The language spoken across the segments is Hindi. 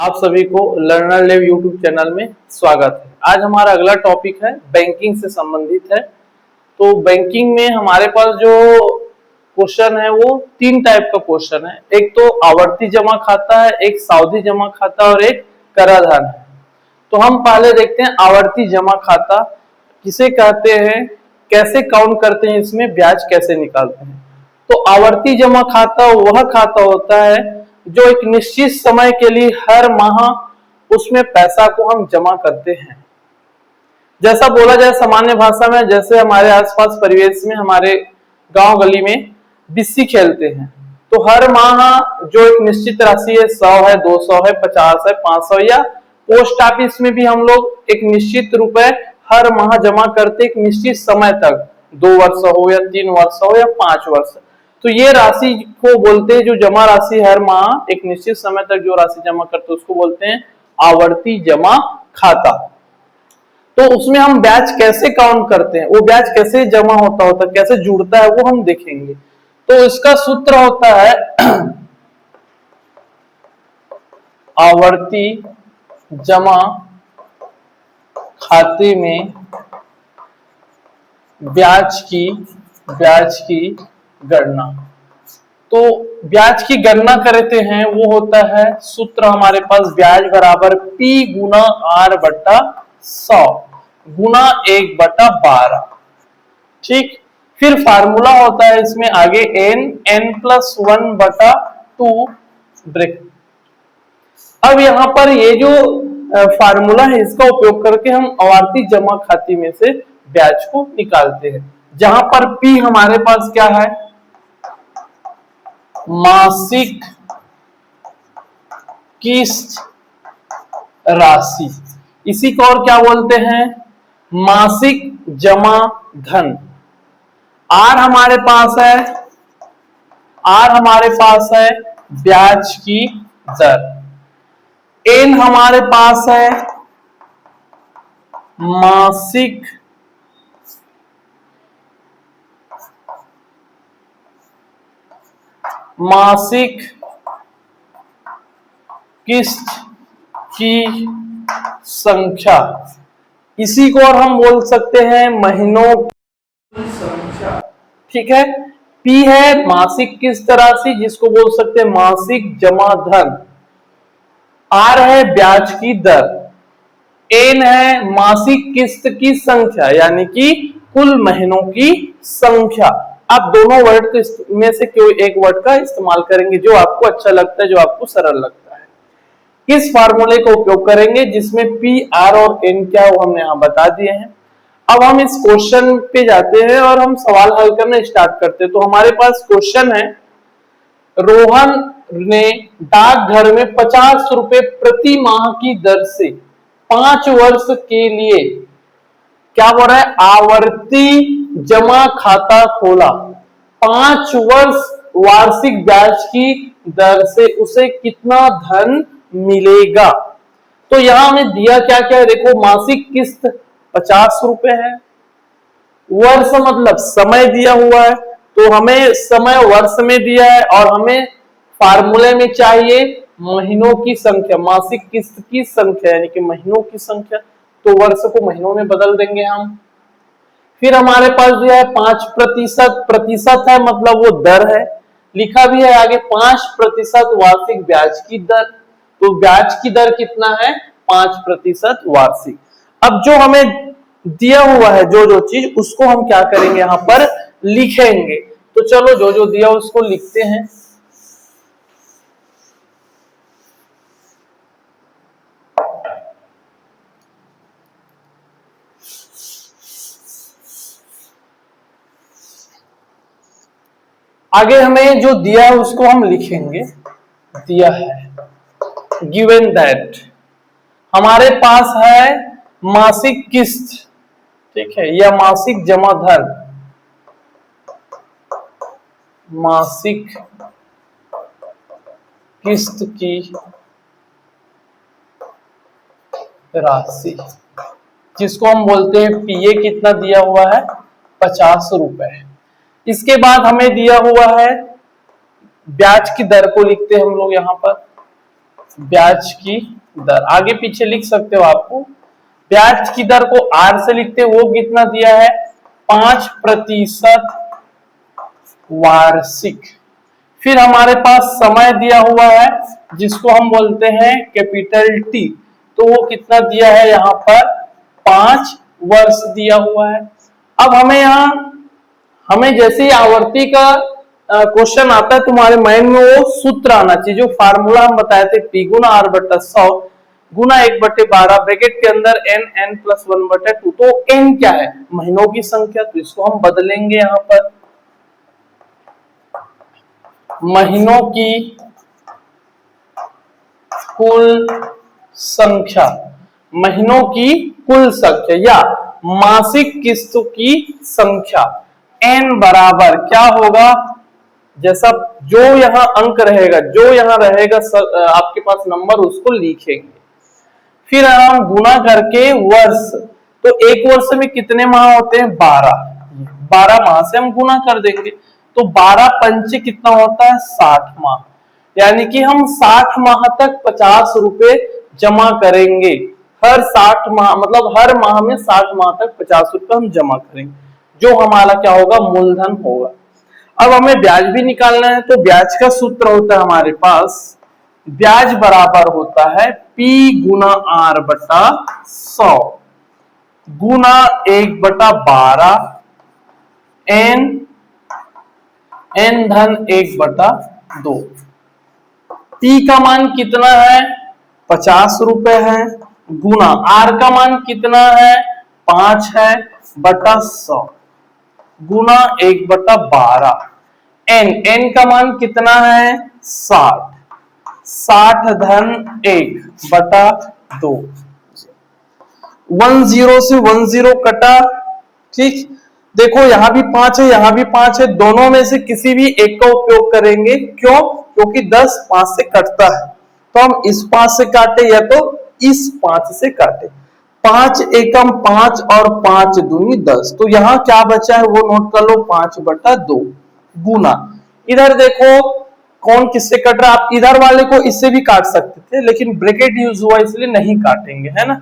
आप सभी को लर्नर लैब यूट्यूब चैनल में स्वागत है। आज हमारा अगला टॉपिक है बैंकिंग से संबंधित है। तो बैंकिंग में हमारे पास जो क्वेश्चन है वो तीन टाइप का क्वेश्चन है। एक तो आवर्ती जमा खाता है, एक सावधि जमा खाता और एक कराधान है। तो हम पहले देखते हैं आवर्ती जमा खाता किसे कहते हैं, कैसे काउंट करते हैं, इसमें ब्याज कैसे निकालते हैं। तो आवर्ती जमा खाता वह खाता होता है जो एक निश्चित समय के लिए हर माह उसमें पैसा को हम जमा करते हैं। जैसा बोला जाए सामान्य भाषा में, जैसे हमारे आसपास परिवेश में, हमारे गांव गली में बिस्सी खेलते हैं, तो हर माह जो एक निश्चित राशि है, 100 है, 200 है, 50 है, 500, या पोस्ट ऑफिस में भी हम लोग एक निश्चित रुपए हर माह जमा करते एक निश्चित समय तक, 2 वर्ष हो या 3 वर्ष हो या 5 वर्ष। तो ये राशि को बोलते हैं, जो जमा राशि हर माह एक निश्चित समय तक जो राशि जमा करते हैं उसको बोलते हैं आवर्ती जमा खाता। तो उसमें हम ब्याज कैसे काउंट करते हैं, वो ब्याज कैसे जमा होता है, कैसे जुड़ता है, वो हम देखेंगे। तो इसका सूत्र होता है आवर्ती जमा खाते में ब्याज की गणना। तो ब्याज की गणना करते हैं, वो होता है सूत्र हमारे पास ब्याज बराबर P गुना R बटा 100 गुना 1/12। ठीक, फिर फार्मूला होता है इसमें आगे n+1/2 ब्रेक। अब यहां पर ये जो फार्मूला है इसका उपयोग करके हम आवर्ती जमा खाते में से ब्याज को निकालते हैं, जहां पर P हमारे पास क्या है, मासिक किस्त राशि, इसी को और क्या बोलते हैं, मासिक जमा धन। R हमारे पास है ब्याज की दर, N हमारे पास है मासिक किस्त की संख्या, इसी को और हम बोल सकते हैं महीनों की संख्या। ठीक है, P है मासिक किस्त राशि जिसको बोल सकते हैं मासिक जमा धन, R है ब्याज की दर, N है मासिक किस्त की संख्या यानी कि कुल महीनों की संख्या। आप दोनों वर्ड में से कोई एक वर्ड का इस्तेमाल करेंगे जो आपको अच्छा लगता है, जो आपको सरल लगता है। इस फार्मूले का उपयोग करेंगे जिसमें P, R और N क्या वो हमने यहां बता दिए हैं। अब हम इस क्वेश्चन पे जाते हैं और हम सवाल हल करना स्टार्ट करते हैं। तो हमारे पास क्वेश्चन है, रोहन ने डाकघर में 50 रुपए प्रति माह की दर से 5 वर्ष के लिए क्या बोल रहा है, आवर्ती जमा खाता खोला। 5 वर्ष वार्षिक ब्याज की दर से उसे कितना धन मिलेगा। तो यहां हमें दिया क्या क्या है, देखो मासिक किस्त 50 रुपए है, वर्ष मतलब समय दिया हुआ है, तो हमें समय वर्ष में दिया है, और हमें फार्मूले में चाहिए महीनों की संख्या, मासिक किस्त की संख्या यानी कि महीनों की संख्या, तो वर्ष को महीनों में बदल देंगे हम। फिर हमारे पास दिया है 5%, प्रतिशत है मतलब वो दर है, लिखा भी है आगे 5% वार्षिक ब्याज की दर। तो ब्याज की दर कितना है, 5% वार्षिक। अब जो हमें दिया हुआ है जो चीज, उसको हम क्या करेंगे, यहां पर लिखेंगे। तो चलो जो दिया उसको लिखते हैं। आगे हमें जो दिया है उसको हम लिखेंगे। दिया है गिवन दैट हमारे पास है मासिक किस्त, ठीक है, या मासिक जमा धन, मासिक किस्त की राशि जिसको हम बोलते हैं पीए, कितना दिया हुआ है, 50 रुपए। इसके बाद हमें दिया हुआ है ब्याज की दर को लिखते हैं हम लोग यहां पर ब्याज की दर, आगे पीछे लिख सकते हो आपको। ब्याज की दर को आर से लिखते, वो कितना दिया है 5% वार्षिक। फिर हमारे पास समय दिया हुआ है जिसको हम बोलते हैं कैपिटल टी, तो वो कितना दिया है यहाँ पर 5 वर्ष दिया हुआ है। अब हमें जैसे ही आवर्ती का क्वेश्चन आता है तुम्हारे माइंड में वो सूत्र आना चाहिए, जो फार्मूला हम बताए थे पी गुना आर बटा 100 गुना 1/12 ब्रैकेट के अंदर n प्लस 1/2। तो n क्या है महीनों की संख्या, तो इसको हम बदलेंगे यहाँ पर महीनों की कुल संख्या, महीनों की कुल संख्या या मासिक किस्तों की संख्या n बराबर क्या होगा, जैसा जो यहाँ अंक रहेगा, जो यहाँ रहेगा आपके पास नंबर, उसको लिखेंगे। फिर हम गुना करके वर्ष, तो एक वर्ष में कितने माह होते हैं 12 माह से हम गुना कर देंगे, तो 12 पंचे कितना होता है 60 माह, यानी कि हम 60 माह तक 50 रुपए जमा करेंगे। हर 60 माह मतलब हर माह में 60 माह तक 50 रुपए हम जमा करेंगे, जो हमारा क्या होगा मूलधन होगा। अब हमें ब्याज भी निकालना है, तो ब्याज का सूत्र होता है हमारे पास, ब्याज बराबर होता है P गुना R बटा 100 गुना 1/12 n धन 1/2। P का मान कितना है 50 रुपए है, गुना R का मान कितना है 5 है, बटा 100 गुना 1/12। n का मान कितना है 60 धन 1/2। 10 से 10 कटा, ठीक। देखो यहां भी 5 है, यहां भी 5 है, दोनों में से किसी भी एक का उपयोग करेंगे, क्यों, क्योंकि 10 5 से कटता है, तो हम इस 5 से काटे या तो इस 5 से काटे। 5 एकम 5 और 5 दूनी 10, तो यहां क्या बचा है वो नोट कर लो 5/2 गुना, इधर देखो कौन किससे कट रहा है, आप इधर वाले को इससे भी काट सकते थे, लेकिन ब्रैकेट यूज हुआ इसलिए नहीं काटेंगे, है ना।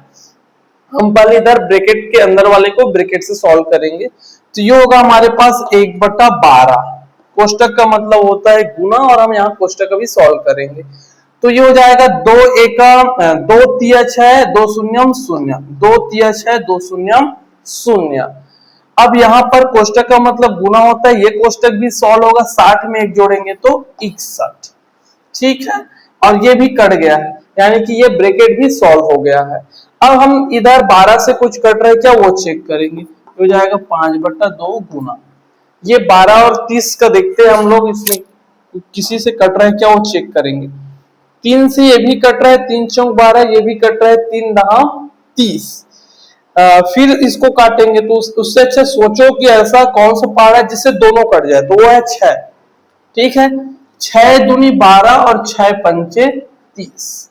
हम पहले इधर ब्रैकेट के अंदर वाले को ब्रैकेट से सॉल्व करेंगे, तो ये होगा हमारे पास 1/12, कोष्टक का मतलब होता है गुना, और हम यहाँ कोष्टक भी सॉल्व करेंगे, तो ये हो जाएगा 2 एकम 2 तिया 6 2 शून्यम 0 2 तिया 6 2 शून्यम 0। अब यहाँ पर कोष्टक का मतलब गुना होता है, ये कोष्टक भी सॉल्व होगा, 60 में 1 जोड़ेंगे तो 61, ठीक है, और ये भी कट गया है, यानी कि ये ब्रैकेट भी सॉल्व हो गया है। अब हम इधर 12 से कुछ कट रहा है क्या वो चेक करेंगे, हो जाएगा 5/2 गुना, ये 12 और 30 का देखते हैं हम लोग, इसमें किसी से कट रहा है क्या वो चेक करेंगे। 3 से ये भी कट रहा है, 3 चौक 12, ये भी कट रहा है, 3 दहा 30। फिर इसको काटेंगे, तो उससे अच्छा सोचो कि ऐसा कौन सा पहाड़ है जिससे दोनों कट जाए, तो वो है 6, ठीक है, 6 दूनी 12 और 6 पंचे 30।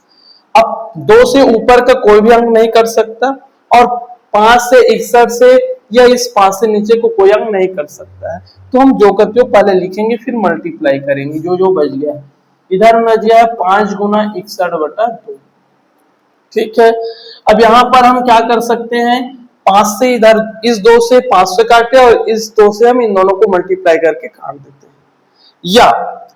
अब 2 से ऊपर का कोई भी अंक नहीं कर सकता, और 5 से 61 से या इस 5 से नीचे को कोई अंक नहीं कर सकता है, तो हम जो करते हो पहले लिखेंगे फिर मल्टीप्लाई करेंगे, जो जो बच गया है इधर बच गया है 5 गुना 61/2, ठीक है। अब यहां पर हम क्या कर सकते हैं, 5 से इधर इस 2 से 5 से काटे, और इस 2 से हम इन दोनों को मल्टीप्लाई करके काट देते हैं, या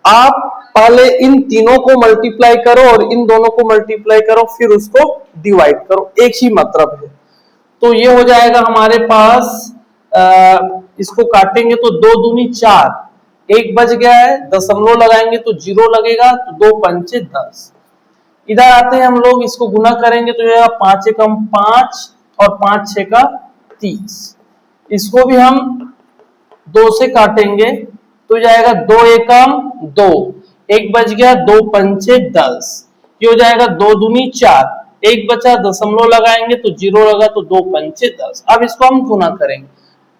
आप पहले इन तीनों को मल्टीप्लाई करो और इन दोनों को मल्टीप्लाई करो, फिर उसको डिवाइड करो, एक ही मतलब है। तो ये हो जाएगा हमारे पास, इसको काटेंगे तो 2 दूनी 4, 1 बच गया है, दशमलव लगाएंगे तो 0 लगेगा, तो 2 पंचे 10। इधर आते हैं हम लोग, इसको गुना करेंगे तो यह 5 एकम 5 और 5 6 का 30, इसको भी हम 2 से काटेंगे तो जाएगा 2 एकम 2, 1 बच गया, 2 पंचे 10, ये हो जाएगा 2 दूनी 4, 1 बचा, दशमलव लगाएंगे तो 0 लगा, तो 2 पंचे 10। अब इसको हम गुना करेंगे,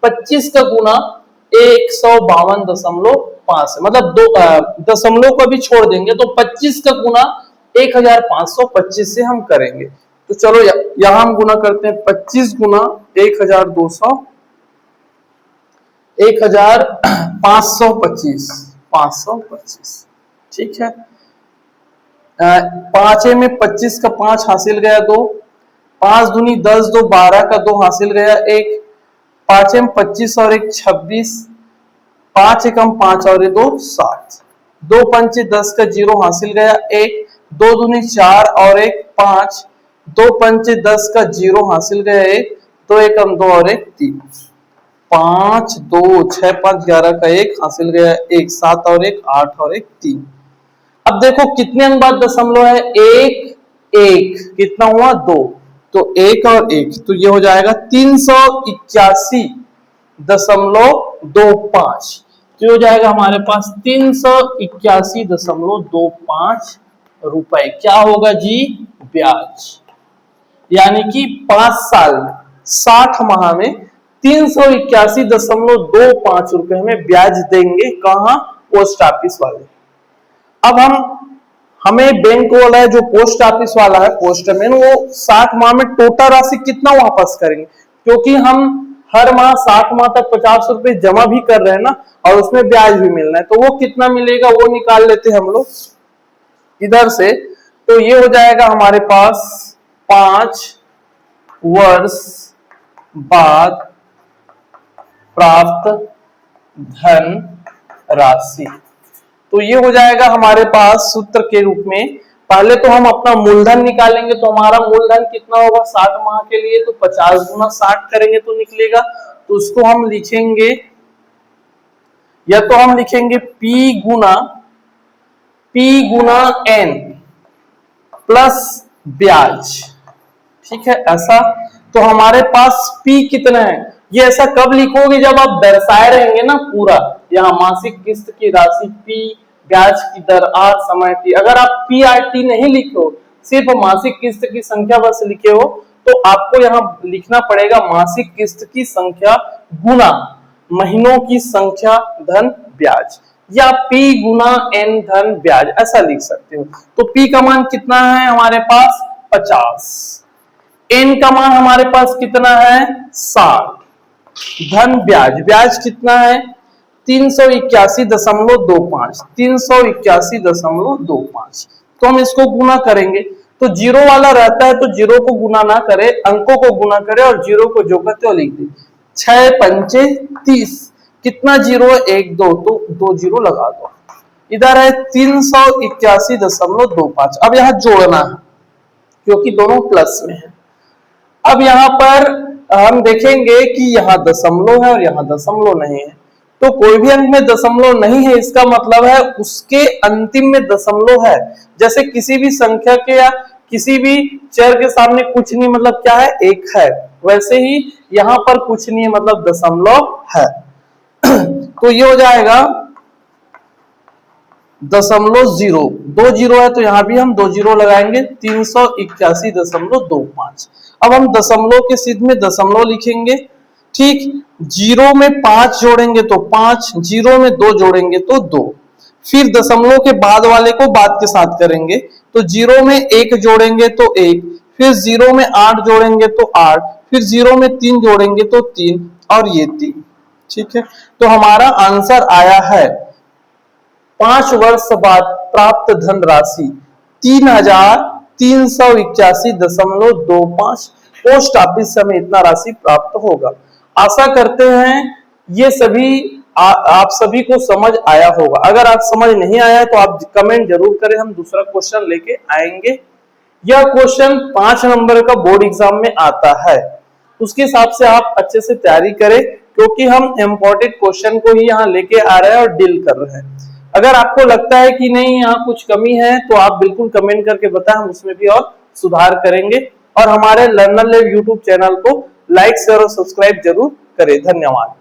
25 का गुना 152.5 है, मतलब दो दशमलव को भी छोड़ देंगे, तो 25 का गुना 1525 से हम करेंगे, तो चलो यहां हम गुना करते हैं, 25 गुना 1525, ठीक है। पांचे में 25 का 5 हासिल गया 2, 5 दूनी 10, 2 12 का 2 हासिल गया 1, 5 में 25 और 1 26, 5 एकम 5 और 2 7, 2 पंचे 10 का 0 हासिल गया 1, 2 दूनी 4 और 1 5, 2 पंचे 10 का 0 हासिल गया 1, 2 एकम 2 और 1 3, 5 2 6 5 11 का 1 हासिल गया 1, 7 और 1 8 और 1 3। अब देखो कितने अंक बाद दशमलव है, 1 1 कितना हुआ 2, तो 1 और 1 तो ये हो जाएगा 381.25, तो हो जाएगा हमारे पास 381.25 रुपए। क्या होगा जी, ब्याज। यानी कि 5 साल 60 माह में 381.25 रुपए हमें ब्याज देंगे। कहां, पोस्ट ऑफिस वाले। अब हमें बैंक वाला है जो पोस्ट ऑफिस वाला है, पोस्टमैन, वो 60 माह में टोटल राशि कितना वापस करेंगे, क्योंकि हम हर माह 60 माह तक 50 रुपए जमा भी कर रहे हैं ना, और उसमें ब्याज भी मिलना है, तो वो कितना मिलेगा वो निकाल लेते हैं हम लोग इधर से। तो ये हो जाएगा हमारे पास 5 वर्ष बाद प्राप्त धन राशि। तो ये हो जाएगा हमारे पास सूत्र के रूप में। पहले तो हम अपना मूलधन निकालेंगे, तो हमारा मूलधन कितना होगा 60 माह के लिए, तो 50 गुना 60 करेंगे तो निकलेगा। तो उसको हम लिखेंगे, या तो हम लिखेंगे P गुना N प्लस ब्याज, ठीक है ऐसा। तो हमारे पास P कितना है, ये ऐसा कब लिखोगे जब आप दर्शाए रहेंगे ना पूरा, यहाँ मासिक किस्त की राशि P, ब्याज की दर R, समय T। अगर आप PRT नहीं लिखो, सिर्फ मासिक किस्त की संख्या बस लिखे हो, तो आपको यहाँ लिखना पड़ेगा मासिक किस्त की संख्या गुना महीनों की संख्या धन ब्याज, या P गुना N धन ब्याज, ऐसा लिख सकते हो। तो P का मान कितना है हमारे पास 50, N का मान हमारे पास कितना है 60, धन ब्याज, ब्याज कितना है 381.25, 381.25। तो हम इसको गुना करेंगे, तो जीरो वाला रहता है तो जीरो को गुना ना करे, अंकों को गुना करे और जीरो को जो करते हो लिख दे। 6 पंचे 30, कितना जीरो है 1 2, तो 2 जीरो लगा दो। इधर है 381.25। अब यहां जोड़ना है क्योंकि दोनों प्लस में है। अब यहां पर हम देखेंगे कि यहाँ दशमलव है और यहाँ दशमलव नहीं है, तो कोई भी अंक में दशमलव नहीं है इसका मतलब है उसके अंतिम में दशमलव है। जैसे किसी भी संख्या के या किसी भी चर के सामने कुछ नहीं मतलब क्या है, एक है, वैसे ही यहाँ पर कुछ नहीं है मतलब दशमलव है। तो ये हो जाएगा 0.0, 2 जीरो है तो यहाँ भी हम 2 जीरो लगाएंगे, 381.25। अब हम दशमलव के सिद्ध में दशमलव लिखेंगे, ठीक। जीरो में 5 जोड़ेंगे तो 5, जीरो में 2 जोड़ेंगे तो 2, फिर दशमलव के बाद वाले को बाद के साथ करेंगे, तो जीरो में 1 जोड़ेंगे तो 1, फिर जीरो में 8 जोड़ेंगे तो 8, फिर जीरो में 3 जोड़ेंगे तो 3 और ये 3, ठीक है। तो हमारा आंसर आया है 5 वर्ष बाद प्राप्त धनराशि 3,381.25। पोस्ट ऑफिस से हमें इतना राशि प्राप्त होगा। आशा करते हैं ये सभी आप सभी को समझ आया होगा। अगर आप समझ नहीं आया तो आप कमेंट जरूर करें, हम दूसरा क्वेश्चन लेके आएंगे। यह क्वेश्चन 5 नंबर का बोर्ड एग्जाम में आता है, उसके हिसाब से आप अच्छे से तैयारी करें, क्योंकि हम इम्पोर्टेंट क्वेश्चन को ही यहाँ लेके आ रहे हैं और डील कर रहे हैं। अगर आपको लगता है कि नहीं यहाँ कुछ कमी है तो आप बिल्कुल कमेंट करके बताएं, हम उसमें भी और सुधार करेंगे। और हमारे लर्नर लैब यूट्यूब चैनल को लाइक शेयर और सब्सक्राइब जरूर करें। धन्यवाद।